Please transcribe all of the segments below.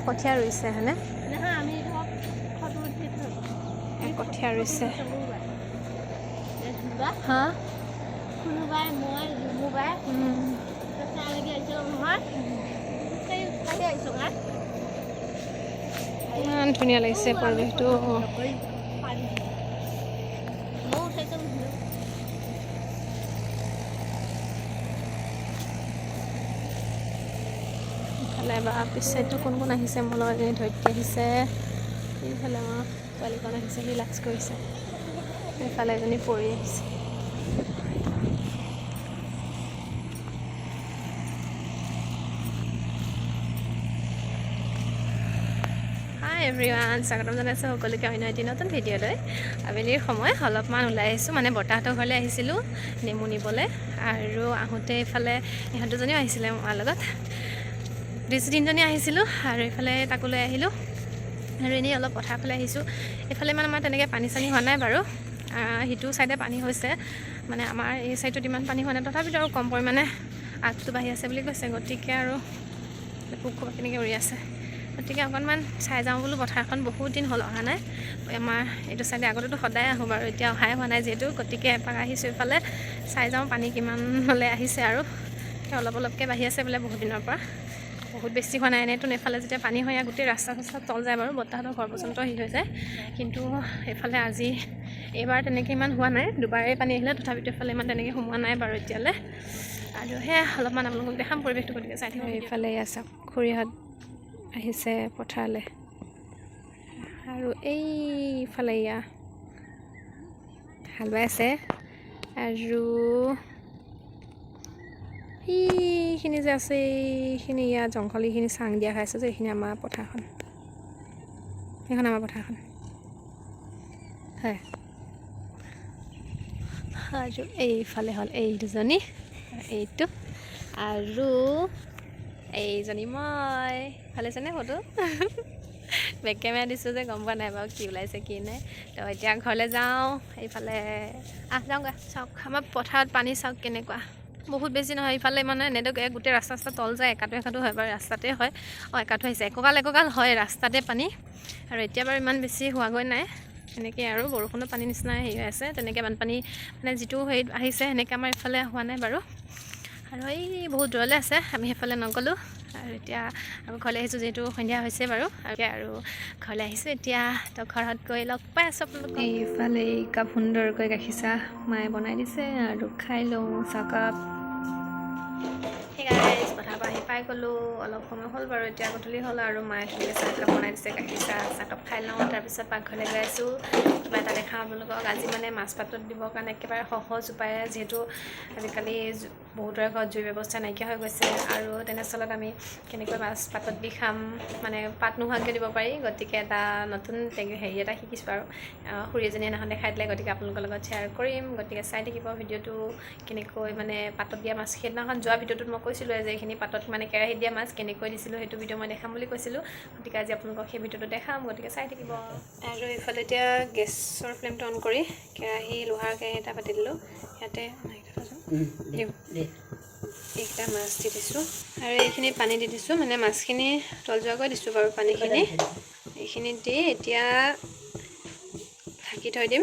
কঠীয়া ৰুইছে হয়নে নহয় আমি ধৰক ফটো উঠি কঠীয়া ৰুইছে হা কোনোবাই মই ৰুমুবাই লাগি আহিছিলোঁ নহয় খালি আহিছোঁ হা ইমান ধুনীয়া লাগিছে পৰিৱেশটো ময়ো উঠাইছোঁ ইফালে বা পিছচাইডটো কোন কোন আহিছে মোৰ লগত এজনী ধৈৰ্য্য আহিছে এইফালে আমাৰ পোৱালীকণ আহিছে ৰিলেক্স কৰিছে এইফালে এজনী পৰি আহিছে হাই এভৰিৱান স্বাগতম জনাইছোঁ সকলোকে অন্য এটি নতুন ভিডিঅ'লৈ আবেলিৰ সময় অলপমান ওলাই আহিছোঁ মানে বৰ্তাহঁতৰ ঘৰলৈ আহিছিলোঁ নেমু নিবলৈ আৰু আহোঁতে এইফালে ইহঁত দুজনীও আহিছিলে আমাৰ লগত 2-3জনী আহিছিলোঁ আৰু এইফালে তাকো লৈ আহিলোঁ আৰু এনেই অলপ পথাৰ ফালে আহিছোঁ এইফালে মানে আমাৰ তেনেকৈ পানী চানী হোৱা নাই বাৰু সিটো ছাইডে পানী হৈছে মানে আমাৰ এই ছাইডটোত ইমান পানী হোৱা নাই তথাপিতো আৰু কম পৰিমাণে আগটো বাঢ়ি আছে বুলি কৈছে গতিকে আৰু পোক খোপা কেনেকৈ উৰি আছে গতিকে অকণমান চাই যাওঁ বোলো পথাৰখন বহুত দিন হ'ল অহা নাই আমাৰ এইটো ছাইডে আগতেতো সদায় আহোঁ বাৰু এতিয়া অহাই হোৱা নাই যিহেতু গতিকে এপাক আহিছোঁ এইফালে চাই যাওঁ পানী কিমানলৈ আহিছে আৰু অলপ অলপকৈ বাঢ়ি আছে বোলে বহুত দিনৰ পৰা বহুত বেছি হোৱা নাই এনেইতো এইফালে যেতিয়া পানী হয় গোটেই ৰাস্তা তল যায় বাৰু বৰ্তাহঁতৰ ঘৰ পৰ্যন্ত হৈ যায় কিন্তু এইফালে আজি এইবাৰ তেনেকৈ ইমান হোৱা নাই দুবাৰেই পানী আহিলে তথাপিতো এইফালে ইমান তেনেকৈ সোমোৱা নাই বাৰু এতিয়ালৈ আৰু সেয়া অলপমান আপোনালোকক দেখাম পৰিৱেশটো গতিকে চাই থাকিব এইফালে আছে খুৰীহঁত আহিছে পথাৰলৈ আৰু এইফালে হাল বাই আছে আৰু এইখিনি যে আছে এইখিনি জংঘল এইখিনি চাং দিয়া হৈ আছে যে এইখিনি আমাৰ পথাৰখন এইখন আমাৰ পথাৰখন হয় আৰু এইফালে হ'ল এই দুজনী এইটো আৰু এইজনী মই ভাল হৈছেনে ফটো বেক কেমেৰা দিছোঁ যে গম পোৱা নাই বাৰু কি ওলাইছে কি নাই তো এতিয়া ঘৰলৈ যাওঁ এইফালে যাওঁগৈ চাওক আমাৰ পথাৰত পানী চাওক কেনেকুৱা বহুত বেছি নহয় ইফালে মানে নেদেখে গোটেই ৰাস্তা তল যায় একাটো হয় বাৰু ৰাস্তাতে হয় একাটো আহিছে একঁকাল হয় ৰাস্তাতে পানী আৰু এতিয়া বাৰু ইমান বেছি হোৱাগৈ নাই সেনেকৈ আৰু বৰষুণৰ পানী নিচিনা হেৰি হৈ আছে তেনেকৈ বানপানী মানে যিটো হেৰি আহিছে সেনেকৈ আমাৰ ইফালে হোৱা নাই বাৰু আৰু এই বহুত দূৰলৈ আছে আমি সেইফালে নগ'লোঁ আৰু এতিয়া আকৌ ঘৰলৈ আহিছোঁ যিহেতু সন্ধিয়া হৈছে বাৰু আৰু ঘৰলৈ আহিছোঁ এতিয়া তো ঘৰত গৈ লগ পাই আছোঁ আপোনালোকক এইফালে এই কাপ সুন্দৰকৈ গাখীৰ চাহ মায়ে বনাই দিছে আৰু খাই লওঁ চাহকাপ পথাৰৰ পৰা আহি পাই গ'লোঁ অলপ সময় হ'ল বাৰু এতিয়া গধূলি হ'ল আৰু মায়ে ধুনীয়াকৈ চাহকাপ বনাই দিছে গাখীৰ চাহকাপ খাই লওঁ তাৰপিছত পাকঘৰলৈ গৈ আছোঁ কিবা এটা দেখাওঁ আপোনালোকক আজি মানে মাছ পাতত দিবৰ কাৰণে একেবাৰে সহজ উপায়েৰে যিহেতু আজিকালি বহুতৰে ঘৰত জুইৰ ব্যৱস্থা নাইকিয়া হৈ গৈছে আৰু তেনেস্থলত আমি কেনেকৈ মাছ পাতত দি খাম মানে পাত নোহোৱাকৈ দিব পাৰি গতিকে এটা নতুন হেৰি এটা শিকিছোঁ আৰু খুৰী এজনীয়ে সেইদিনাখন দেখাই দিলে গতিকে আপোনালোকৰ লগত শ্বেয়াৰ কৰিম গতিকে চাই থাকিব ভিডিঅ'টো কেনেকৈ মানে পাতত দিয়া মাছ সেইদিনাখন যোৱা ভিডিঅ'টোত মই কৈছিলোঁ যে এইখিনি পাতত মানে কেৰাহীত দিয়া মাছ কেনেকৈ দিছিলোঁ সেইটো ভিডিঅ' মই দেখাম বুলি কৈছিলোঁ গতিকে আজি আপোনালোকক সেই ভিডিঅ'টো দেখাম গতিকে চাই থাকিব আৰু এইফালে এতিয়া গেছৰ ফ্লেমটো অন কৰি কেৰাহী লোহাৰ কেৰাহী এটা পাতি দিলোঁ ইয়াতে এইকেইটা মাছ দি দিছোঁ আৰু এইখিনি পানী দি দিছোঁ মানে মাছখিনি তল যোৱাকৈ দিছোঁ বাৰু পানীখিনি এইখিনি দি এতিয়া ঢাকি থৈ দিম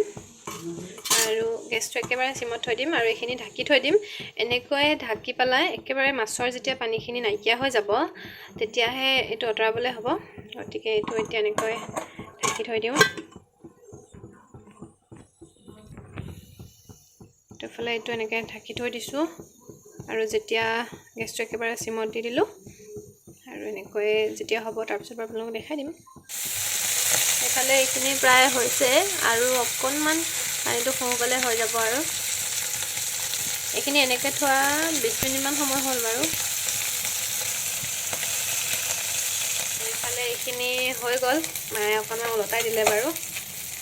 আৰু গেছটো একেবাৰে চিমত থৈ দিম আৰু এইখিনি ঢাকি থৈ দিম এনেকৈ ঢাকি পেলাই একেবাৰে মাছৰ যেতিয়া পানীখিনি নাইকিয়া হৈ যাব তেতিয়াহে এইটো আঁতৰাবলৈ হ'ব গতিকে এইটো এতিয়া এনেকৈ ঢাকি থৈ দিওঁ এইফালে এইটো এনেকৈ ঢাকি থৈ দিছোঁ আৰু যেতিয়া গেছটো একেবাৰে চিমত দি দিলোঁ আৰু এনেকৈ যেতিয়া হ'ব তাৰপিছত বাৰু আপোনালোকক দেখাই দিম এইফালে এইখিনি প্ৰায় হৈছে আৰু অকণমান পানীটো সোনকালে হৈ যাব আৰু এইখিনি এনেকৈ থোৱা 20 মিনিটমান সময় হ'ল বাৰু এইফালে এইখিনি হৈ গ'ল মায়ে অকণমান ওলটাই দিলে বাৰু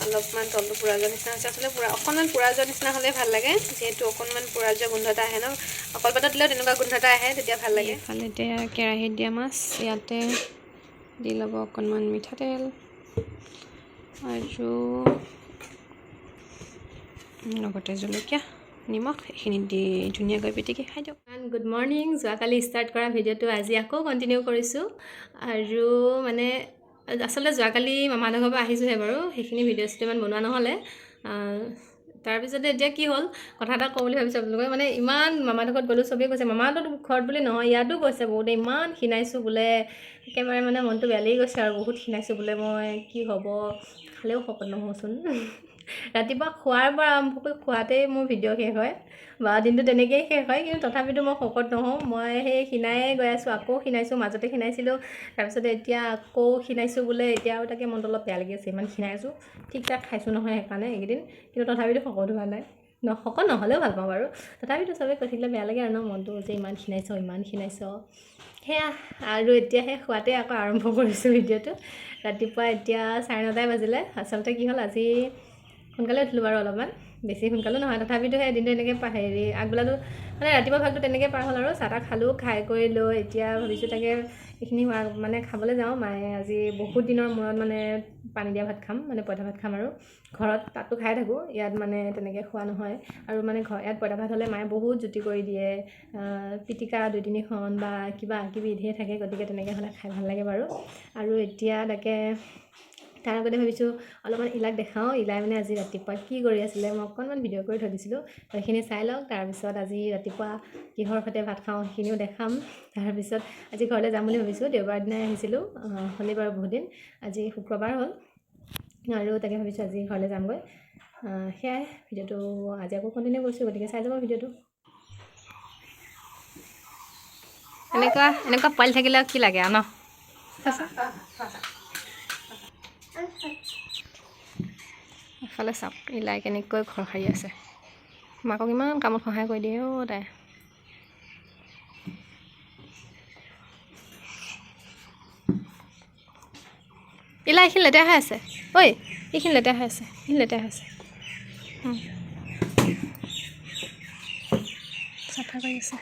অলপমান তলটো পুৰা যোৱা নিচিনা হৈছে আচলতে অকণমান পুৰা যোৱা নিচিনা হ'লে ভাল লাগে যিহেতু অকণমান পুৰা যোৱা গোন্ধ এটা আহে ন অকল পাতত দিলেও তেনেকুৱা গোন্ধ এটা আহে তেতিয়া ভাল লাগে এইফালে এতিয়া কেৰাহীত দিয়া মাছ ইয়াতে দি ল'ব অকণমান মিঠাতেল আৰু লগতে জলকীয়া নিমখ এইখিনি দি ধুনীয়াকৈ পিটিকি খাই দিওঁ। Good morning. যোৱাকালি ষ্টাৰ্ট কৰা ভিডিঅ'টো আজি আকৌ কণ্টিনিউ কৰিছোঁ। আৰু মানে আচলতে যোৱাকালি মামাহঁতৰ ঘৰৰ পৰা আহিছোঁহে বাৰু, সেইখিনি ভিডিঅ'টো ইমান বনোৱা নহ'লে। তাৰপিছতে এতিয়া কি হ'ল, কথা এটা কওঁ বুলি ভাবিছোঁ আপোনালোকে। মানে ইমান মামাহঁতৰ ঘৰত গ'লোঁ, চবেই কৈছে মামাহঁতৰ ঘৰত বুলি নহয়, ইয়াতো কৈছে বহুতে ইমান ক্ষীণাইছোঁ বোলে, একেবাৰে মানে মনটো বেয়া লাগি গৈছে আৰু বহুত ক্ষীণাইছোঁ বোলে মই, কি হ'ব, খালেও শকত নহওঁচোন। ৰাতিপুৱা খোৱাৰ পৰা আৰম্ভ কৰি খোৱাতেই মোৰ ভিডিঅ' শেষ হয়, বা দিনটো তেনেকৈয়ে শেষ হয়, কিন্তু তথাপিতো মই শকত নহওঁ। মই সেই ক্ষীণায়ে গৈ আছোঁ, আকৌ ক্ষীণাইছোঁ, মাজতে ক্ষীণাইছিলোঁ, তাৰপিছতে এতিয়া আকৌ ক্ষীণাইছোঁ বোলে। এতিয়াও তাকে মনটো অলপ বেয়া লাগি আছে, ইমান ক্ষীণাই আছোঁ। ঠিক ঠাক খাইছোঁ নহয় সেইকাৰণে এইকেইদিন, কিন্তু তথাপিতো শকত হোৱা নাই। শকত নহ'লেও ভাল পাওঁ বাৰু, তথাপিতো চবেই কৈ থাকিলে বেয়া লাগে আৰু মনটো, যে ইমান ক্ষীণাইছ ইমান ক্ষীণাইছ। সেয়া আৰু এতিয়া সেই খোৱাতে আকৌ আৰম্ভ কৰিছোঁ ভিডিঅ'টো। ৰাতিপুৱা এতিয়া 9:30 বাজিলে। আচলতে কি হ'ল, আজি সোনকালে উঠিলোঁ বাৰু অলপমান, বেছি সোনকালেও নহয়, তথাপিতো সেই দিনটো এনেকৈ আগবেলাটো মানে ৰাতিপুৱা ভাগটো তেনেকৈ পাৰ হ'ল আৰু চাহ তাহ খালোঁ, খাই কৰি লৈ এতিয়া ভাবিছোঁ তাকে এইখিনি মানে খাবলৈ যাওঁ। মায়ে আজি বহুত দিনৰ মূৰত মানে পানী দিয়া ভাত খাম, মানে পইতা ভাত খাম আৰু ঘৰত, তাতো খাই থাকোঁ, ইয়াত মানে তেনেকৈ খোৱা নহয়। আৰু মানে ইয়াত পইতা ভাত হ'লে মায়ে বহুত জুতি কৰি দিয়ে, পিটিকা 2-3খন বা কিবা কিবি ধেৰ থাকে, গতিকে তেনেকৈ হ'লে খাই ভাল লাগে বাৰু। আৰু এতিয়া তাকে তাৰ আগতে ভাবিছোঁ অলপমান ইলাক দেখাওঁ, ইলাই মানে আজি ৰাতিপুৱা কি কৰি আছিলে মই অকণমান ভিডিঅ' কৰি থৈ দিছিলোঁ, সেইখিনি চাই লওক। তাৰপিছত আজি ৰাতিপুৱা কিহৰ সৈতে ভাত খাওঁ সেইখিনিও দেখাম। তাৰপিছত আজি ঘৰলৈ যাম বুলি ভাবিছোঁ, দেওবাৰ দিনাই আহিছিলোঁ, হ'লেই বাৰু বহুত দিন, আজি শুক্ৰবাৰ হ'ল, আৰু তাকে ভাবিছোঁ আজি ঘৰলৈ যামগৈ। সেয়াই ভিডিঅ'টো আজি আকৌ কণ্টিনিউ কৰিছোঁ, গতিকে চাই যাব ভিডিঅ'টো। এনেকুৱা পোৱালি থাকিলে কি লাগে আৰু ন। এফালে চাওক, ইলাই কেনেকৈ ঘৰ সাৰি আছে, মাকক ইমান কামত সহায় কৰি দিয়ে অ' তাই। ইলা এইখিনি লেতেৰা হৈ আছে, ঐ এইখিনি লেতেৰা হৈ আছে, এইখিনি লেতেৰা হৈ আছে, চাফা কৰি আছে।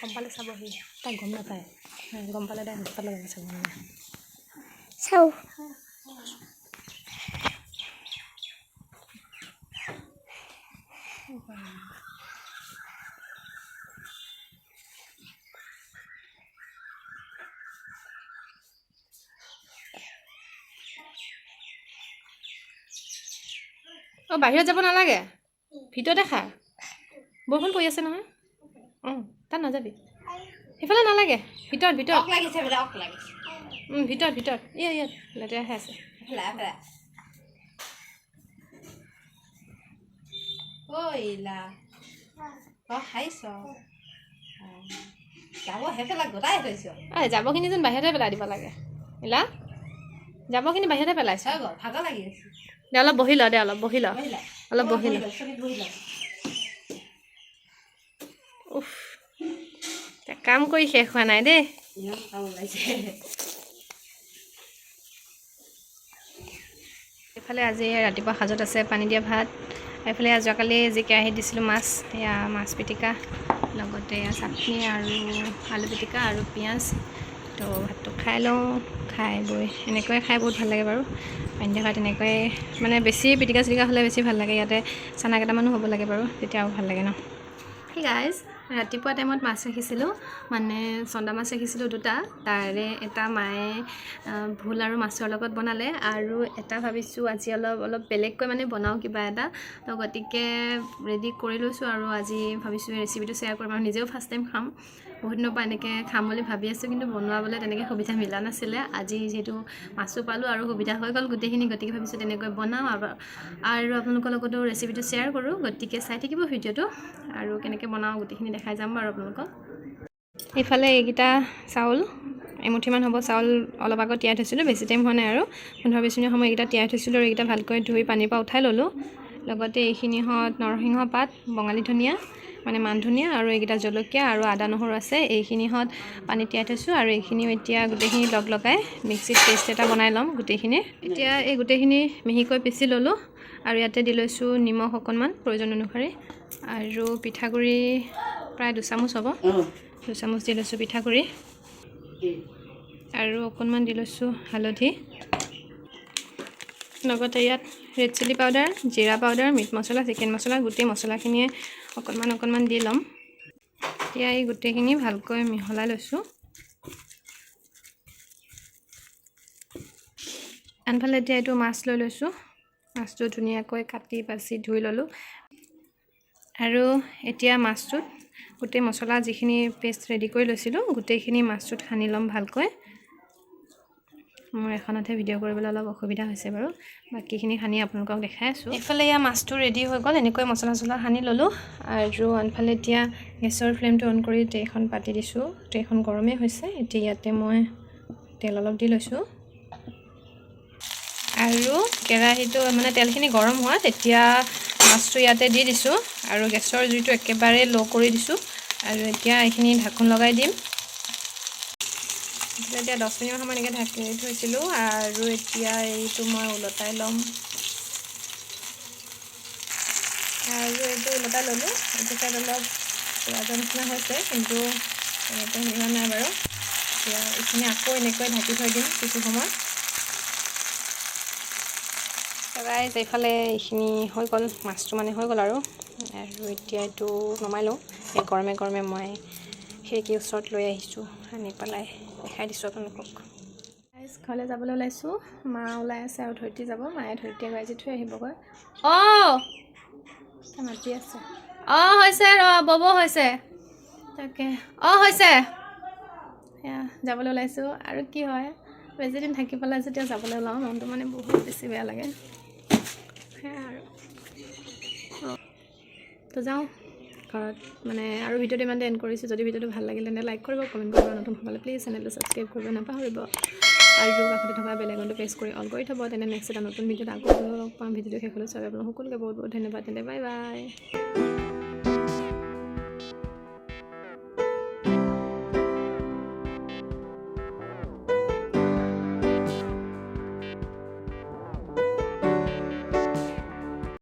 গম পালে চাবহি, তাই গম নাপায়, গম পালে তাই হাতপাত লগাব চাব চাওঁ। অঁ বাহিৰত যাব নালাগে, ভিতৰতে খা, বৰষুণ পৰি আছে নহয়। তাত নাযাবি, সেইফালে নালাগে, ভিতৰত ভিতৰত ভিতৰত ভিতৰত, ইয়াত লেতেৰাহে আছে। জাবৰখিনি যেন বাহিৰতে পেলাই দিব লাগে, ইলা জাবৰখিনি বাহিৰতে পেলাইছে, ভাগৰ লাগি আছে। দে অলপ বহি ল, দে অলপ বহি ল, অলপ বহি ল। উফ, কাম কৰি শেষ হোৱা নাই দেই। এইফালে আজি ৰাতিপুৱা সাজত আছে পানী দিয়া ভাত, এইফালে যোৱাকালি যি কেৰাহীত দিছিলোঁ মাছ, এয়া মাছ পিটিকা, লগতে চাটনি আৰু আলু পিটিকা আৰু পিঁয়াজ। তো ভাতটো খাই লওঁ, খাই বৈ এনেকৈয়ে খাই বহুত ভাল লাগে বাৰু। পানী দিয়া ভাত এনেকৈয়ে মানে বেছি পিটিকা চিটিকা হ'লে বেছি ভাল লাগে, ইয়াতে চানা কেইটামানো হ'ব লাগে বাৰু, তেতিয়াও ভাল লাগে ন। সেই গাইজ, ৰাতিপুৱা টাইমত মাছ ৰাখিছিলোঁ, মানে চন্দা মাছ ৰাখিছিলোঁ 2টা, তাৰে এটা মায়ে ভোল আৰু মাছৰ লগত বনালে, আৰু এটা ভাবিছোঁ আজি অলপ বেলেগকৈ মানে বনাওঁ কিবা এটা, তো গতিকে ৰেডি কৰি লৈছোঁ। আৰু আজি ভাবিছোঁ এই ৰেচিপিটো শ্বেয়াৰ কৰিম, আৰু নিজেও ফাৰ্ষ্ট টাইম খাম, বহুত দিনৰ পৰা এনেকৈ খাম বুলি ভাবি আছোঁ, কিন্তু বনোৱাবলৈ তেনেকৈ সুবিধা মিলা নাছিলে। আজি যিহেতু মাছো পালোঁ আৰু সুবিধা হৈ গ'ল গোটেইখিনি, গতিকে ভাবিছোঁ তেনেকৈ বনাওঁ আৰু আপোনালোকৰ লগতো ৰেচিপিটো শ্বেয়াৰ কৰোঁ, গতিকে চাই থাকিব ভিডিঅ'টো, আৰু কেনেকৈ বনাওঁ গোটেইখিনি দেখাই যাম বাৰু আপোনালোকক। এইফালে এইকেইটা চাউল এমুঠিমান হ'ব চাউল অলপ আগত তিয়াই থৈছিলোঁ, বেছি টাইম হোৱা নাই আৰু 15-20 মিনিট সময় এইকেইটা তিয়াই থৈছিলোঁ আৰু এইকেইটা ভালকৈ ধুই পানীৰ পৰা উঠাই ল'লোঁ। লগতে এইখিনিহঁত নৰসিংহ পাত, বঙালী ধনিয়া মানে মান ধনিয়া আৰু এইকেইটা জলকীয়া আৰু আদা নহৰু আছে, এইখিনিহঁত পানী তিয়াই থৈছোঁ আৰু এইখিনিও এতিয়া গোটেইখিনি লগ লগাই মিক্সিত পেষ্ট এটা বনাই ল'ম গোটেইখিনি। এতিয়া এই গোটেইখিনি মিহিকৈ পিচি ল'লোঁ আৰু ইয়াতে দি লৈছোঁ নিমখ অকণমান প্ৰয়োজন অনুসৰি আৰু পিঠাগুড়ি প্ৰায় 2 চামুচ হ'ব, 2 চামুচ দি লৈছোঁ পিঠাগুড়ি আৰু অকণমান দি লৈছোঁ হালধি, লগতে ইয়াত ৰেড চিলি পাউডাৰ, জিৰা পাউডাৰ, মিট মছলা, চিকেন মছলা গোটেই মছলাখিনিয়ে অকণমান দি ল'ম। এতিয়া এই গোটেইখিনি ভালকৈ মিহলাই লৈছোঁ। আনফালে এতিয়া এইটো মাছ লৈ লৈছোঁ, মাছটো ধুনীয়াকৈ কাটি বাছি ধুই ল'লোঁ আৰু এতিয়া মাছটোত গোটেই মছলা যিখিনি পেষ্ট ৰেডি কৰি লৈছিলোঁ গোটেইখিনি মাছটোত সানি ল'ম ভালকৈ। মোৰ এখনতহে ভিডিঅ' কৰিবলৈ অলপ অসুবিধা হৈছে বাৰু, বাকীখিনি সানি আপোনালোকক দেখাই আছোঁ। এইফালে এয়া মাছটো ৰেডি হৈ গ'ল, এনেকৈ মছলা সানি ল'লোঁ আৰু আনফালে এতিয়া গেছৰ ফ্লেমটো অন কৰি ট্ৰেখন পাতি দিছোঁ। ট্ৰেখন গৰমেই হৈছে, এতিয়া ইয়াতে মই তেল অলপ দি লৈছোঁ আৰু কেৰাহীটো মানে তেলখিনি গৰম হোৱাত এতিয়া মাছটো ইয়াতে দি দিছোঁ আৰু গেছৰ জুইটো একেবাৰে ল' কৰি দিছোঁ আৰু এতিয়া এইখিনি ঢাকোন লগাই দিম। এতিয়া 10 মিনিট সময় এনেকৈ ঢাকি থৈছিলোঁ আৰু এতিয়া এইটো মই ওলটাই ল'ম আৰু এইটো ওলটাই ল'লোঁ। এইটো চাইড অলপ পিঁয়াজৰ নিচিনা হৈছে কিন্তু এনেকৈ হোৱা নাই বাৰু। এতিয়া এইখিনি আকৌ এনেকৈ ঢাকি থৈ দিম কিছু সময়। গাইজ এইফালে এইখিনি হৈ গ'ল, মাছটো মানে হৈ গ'ল আৰু এতিয়া এইটো নমাই লওঁ। এই গৰমে গৰমে মই খিৰিকীৰ ওচৰত লৈ আহিছোঁ, আনি পেলাই দেখাই দিছোঁ আপোনালোকক। গাইজ ঘৰলৈ যাবলৈ ওলাইছোঁ, মা ওলাই আছে আৰু ধৰিত্ৰী যাব, মায়ে ধৰিত্ৰীয়ে গাইজি থৈ আহিবগৈ। মাতি আছে, হৈছে বব হৈছে তাকে, হৈছে সেয়া যাবলৈ ওলাইছোঁ আৰু কি হয় বেছিদিন থাকি পেলাই যেতিয়া যাবলৈ ওলাওঁ মনটো মানে বহুত বেছি বেয়া লাগে। সেয়া আৰু তো যাওঁ ঘৰত মানে আৰু ভিডিঅ'টো ইমানতে এণ্ড কৰিছোঁ। যদি ভিডিঅ'টো ভাল লাগিলে তেন্তে লাইক কৰিব, কমেণ্ট কৰিব, নতুন সকলে প্লিজ চেনেলটো ছাবস্ক্ৰাইব কৰিব নাপাহৰিব আৰু কাষতে থকা বেল আইকনটো প্ৰেছ কৰি অল কৰি থ'ব, তেনে নেক্সট এটা নতুন ভিডিঅ'ত আকৌ লগ পাম। ভিডিঅ'টো শেষলৈ চাই আপোনালোক সকলোকে বহুত বহুত ধন্যবাদ। তেন্তে বাই বাই।